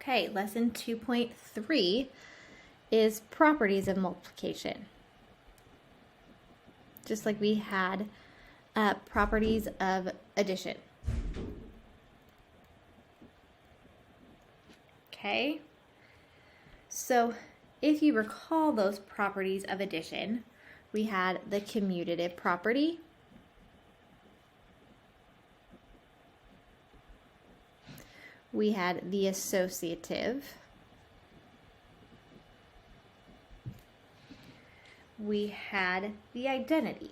Okay, lesson 2.3 is properties of multiplication. Just like we had properties of addition. Okay, so if you recall those properties of addition, we had the commutative property, we had the associative, we had the identity.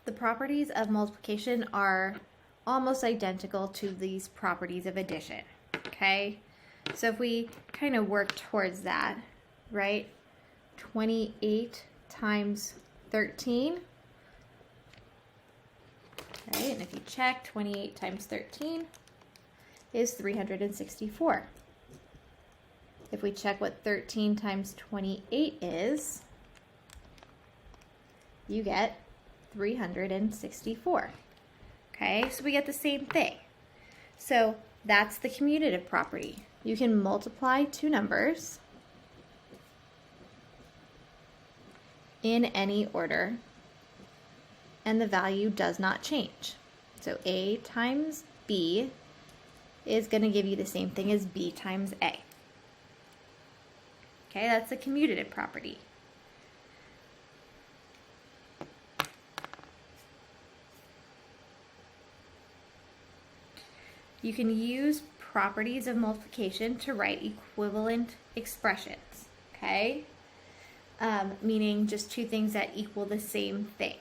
The properties of multiplication are almost identical to these properties of addition, okay? So if we kind of work towards that, right? 28 times 13, right? And if you check, 28 times 13 is 364. If we check what 13 times 28 is, you get 364. Okay, so we get the same thing. So that's the commutative property. You can multiply two numbers in any order, and the value does not change. So A times B is going to give you the same thing as B times A. Okay, that's the commutative property. You can use properties of multiplication to write equivalent expressions, okay? Meaning just two things that equal the same thing.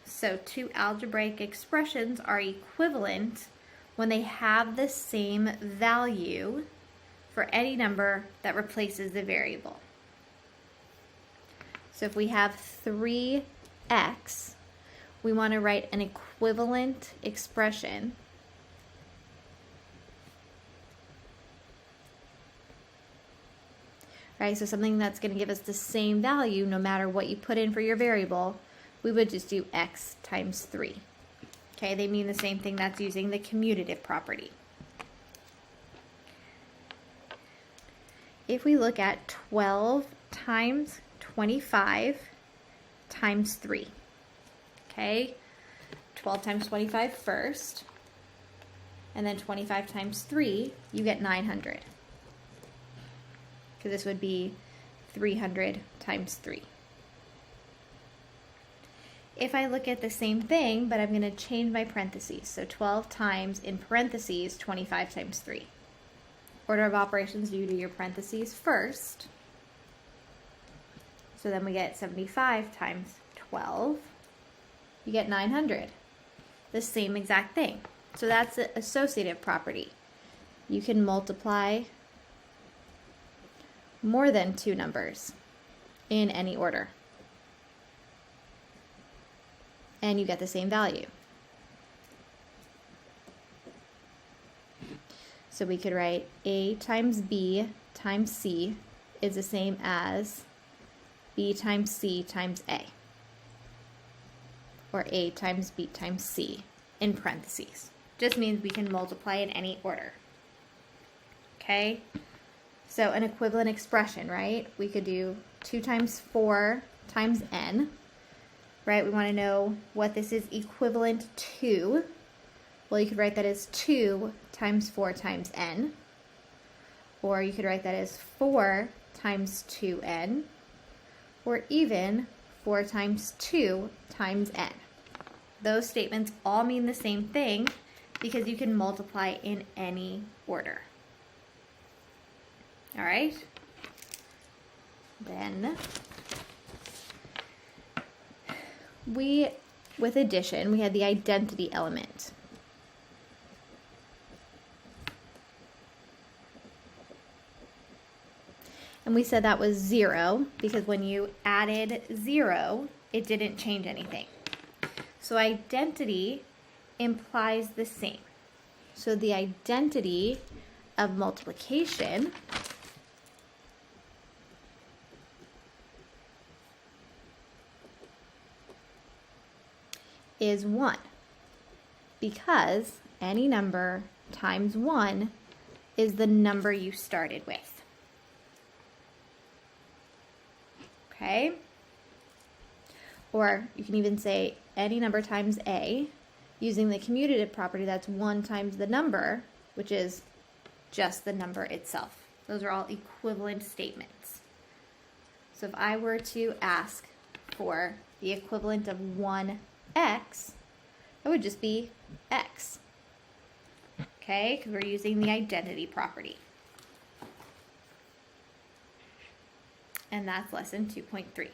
So two algebraic expressions are equivalent when they have the same value for any number that replaces the variable. So if we have 3x, we want to write an equivalent expression right? So something that's going to give us the same value no matter what you put in for your variable, we would just do x times 3. Okay, they mean the same thing. That's using the commutative property. If we look at 12 times 25 times 3, okay, 12 times 25 first, and then 25 times 3, you get 900. Because this would be 300 times 3. If I look at the same thing, but I'm going to change my parentheses. So 12 times, in parentheses, 25 times 3. Order of operations, you do your parentheses first. So then we get 75 times 12. You get 900. The same exact thing. So that's the associative property. You can multiply more than two numbers in any order, and you get the same value. So we could write A times B times C is the same as B times C times A, or A times B times C in parentheses. Just means we can multiply in any order. Okay? So an equivalent expression, right? We could do 2 times 4 times n, right? We want to know what this is equivalent to. Well, you could write that as 2 times 4 times n, or you could write that as 4 times 2n, or even 4 times 2 times n. Those statements all mean the same thing because you can multiply in any order. All right, then with addition, we had the identity element. And we said that was 0 because when you added 0, it didn't change anything. So identity implies the same. So the identity of multiplication is 1. because any number times 1 is the number you started with. Okay? Or you can even say any number times a, using the commutative property, that's 1 times the number, which is just the number itself. Those are all equivalent statements. So if I were to ask for the equivalent of 1x, that would just be x. Okay, because we're using the identity property. And that's lesson 2.3.